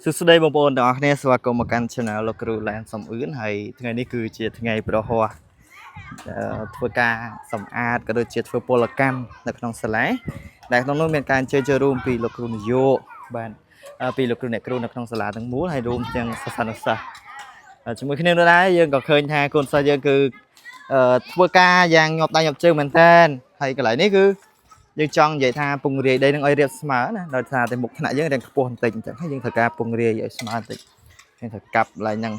សួស្តីបងប្អូនទាំងអស់គ្នាស្វាគមន៍មកកាន់ Channel លោកគ្រូឡានសំអឿនហើយថ្ងៃនេះគឺជាថ្ងៃប្រហ័សធ្វើការសម្អាតក៏ដូចជាធ្វើពលកម្មនៅក្នុងសាលាដែលក្នុងនោះមានការអញ្ជើញចូលរួមពីលោកគ្រូនយោបាទពីលោកគ្រូអ្នកគ្រូនៅក្នុងសាលាទាំងមូលហើយរួមទាំងសិស្សានុសិស្សជាមួយគ្នានោះដែរយើងក៏ឃើញថាកូនសិស្សយើងគឺធ្វើការយ៉ាងញាប់ដៃញាប់ជើងមែនតើហើយកន្លែងនេះគឺយើងចង់និយាយថាពង្រាយដីនឹងឲ្យរាបស្មើណាដោយសារតែមុខថ្នាក់យើងរៀងខ្ពស់បន្តិចអញ្ចឹងហើយយើងត្រូវការពង្រាយឲ្យស្មើបន្តិចយើងត្រូវកាប់ឡើងហ្នឹង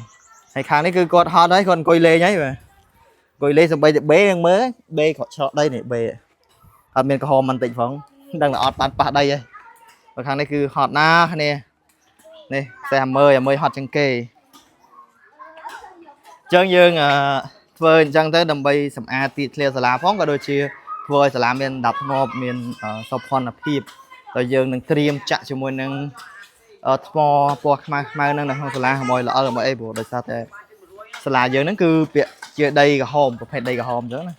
ហើយខាងនេះគឺគាត់ហត់ហើយគាត់អង្គុយលេងហើយបាទអង្គុយលេងសម្បីតែបេយើងមើលបេក្រក់ច្រកដីនេះបេអត់មានក្រហមបន្តិចផងដឹងតែអត់បានប៉ះដីហើយបើខាងនេះគឺហត់ណាគ្នានេះតែមើលហត់ជាងគេអញ្ចឹងយើងធ្វើអញ្ចឹងទៅដើម្បីសម្អាតទីធ្លាសាលាផងក៏ដូចជាធ្វើឲ្យសាលាមានដាប់ធ្នាប់មានសោភ័ណភាពហើយយើងនឹងត្រៀមចាក់ជាមួយនឹងថ្មពណ៌ខ្មៅហ្នឹងនៅក្នុងសាលាឲ្យល្អឲ្យអីព្រោះដោយសារតែសាលាយើងហ្នឹងគឺពាក់ជាដីក្រហមប្រភេទដីក្រហមអញ្ចឹងណា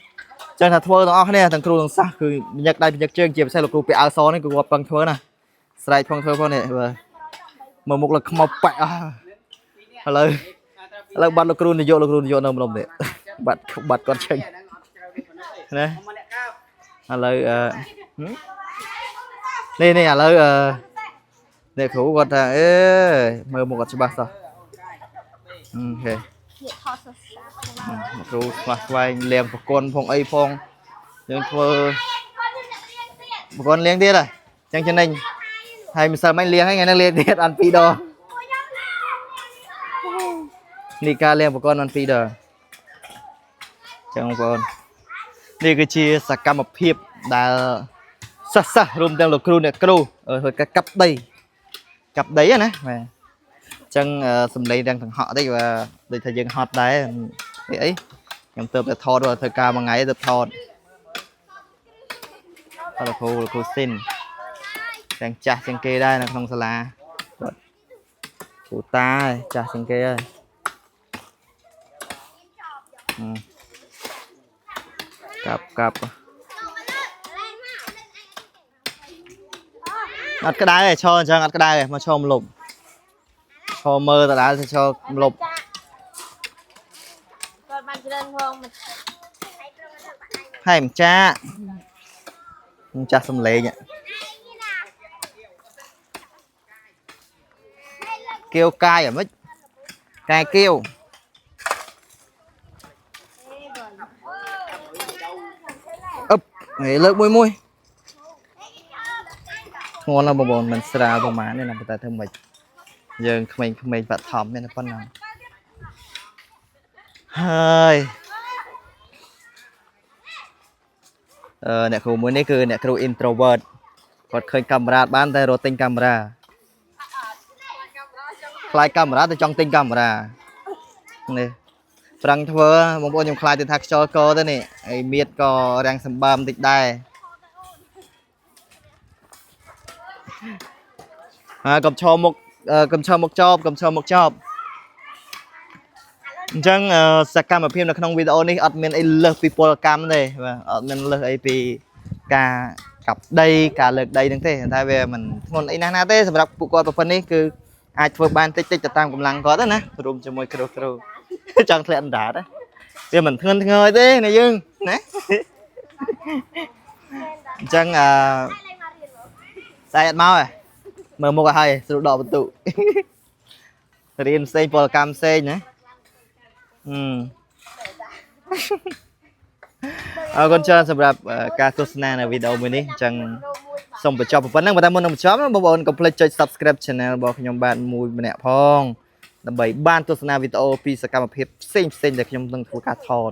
អញ្ចឹងថាធ្វើទាំងអស់គ្នាទាំងគ្រូទាំងសិស្សគឺញឹកដៃញឹកជើងជាពិសេសលោកគ្រូពាក់អាវសនេះគឺគាត់ពឹងធ្វើណាស្រែកផងធ្វើផងនេះមើលមុខលើខ្មៅប៉ាក់អស់ឥឡូវបាត់លោកគ្រូនយោនៅម្លំនេះបាត់គាត់ចេញណាឥឡូវនេះឥឡូវអ្នកគ្រូគាត់ថាមើលមុខគាត់ច្បាស់សោះអូខេគ្រូខ្វះខ្វែងលៀងប្រគុណផងអីផងយើងធ្វើប្រគុណលៀងទៀតហើយអញ្ចឹងចំណេញហើយម្សិលមិញលៀងហើយថ្ងៃនេះលៀងទៀតអត់2ដងនេះការលៀងប្រគុណអត់2ដងអញ្ចឹងបងប្អូននេះគឺជាសកម្មភាពដែលសិស្សរួមទាំងលោកគ្រូអ្នកគ្រូធ្វើការកាប់ដីណាបាទអញ្ចឹងសំឡេងទាំងហក់តិចបាទដូចថាយើងហត់ដែរអីខ្ញុំទៅតែថតធ្វើការមួយថ្ងៃទៅថតលោកគ្រូស៊ីនទាំងចាស់ជាងគេដែរនៅក្នុងសាលាបាទគ្រូតាចាស់ជាងគេហើយកាប់អត់ក្តៅទេឈរអញ្ចឹងអត់ក្តៅទេមកឈរម្លប់ឈរមើលតើទៅឈរម្លប់គាត់បានច្រើនផងហើយម្ចាស់សំលេងគៀវកាយអ្មិចកាយគៀវលើកមួយធ្ងន់ណាស់បងប្អូនមិនស្រាលប្រហែលទេណាប៉ុន្តែធ្វើម៉េចយើងក្មេងបឋមមានតែប៉ុណ្ណឹងហើយអ្នកគ្រូមួយនេះគឺអ្នកគ្រូ introvert គាត់ឃើញកាមេរ៉ាបានតែរត់ទិញកាមេរ៉ាខ្លាចកាមេរ៉ាទៅចង់ទិញកាមេរ៉ានេះប្រឹងធ្វើបងប្អូនខ្ញុំខ្លាចទៅថាខ្យល់កទៅនេះហើយមៀតក៏រាំងសម្បើមតិចដែរកុំឈរមុខចប់អញ្ចឹងសកម្មភាពនៅក្នុងវីដេអូនេះអត់មានអីលើសពីពលកម្មទេបាទអត់មានលើសអីពីការកាប់ដីការលើកដីហ្នឹងទេតែវាមិនធ្ងន់អីណាស់ទេសម្រាប់ពួកគាត់ប្រពន្ធនេះគឺអាចធ្វើបានតិចទៅតាមកម្លាំងគាត់ណារួមជាមួយគ្រូចង់ធ្លាក់អណ្ដាតវាមិនធ្ងន់ធ្ងរទេណាយើងណាអញ្ចឹងស្អែកអត់មកមើលមុខឲ្យហើយស្រួលដកបន្ទុរៀនផ្សេងពលកម្មផ្សេងណាអរគុណច្រើនសម្រាប់ការទស្សនានៅវីដេអូមួយនេះអញ្ចឹងសូមបញ្ចប់ប៉ុណ្ណឹងបើតែមុននឹងបញ្ចប់បងប្អូនកុំភ្លេចចុច Subscribe Channel របស់ខ្ញុំបាទមួយម្នាក់ផងដើម្បីបានទស្សនាវីដេអូពីសកម្មភាពផ្សេងដែលខ្ញុំនឹងធ្វើការថត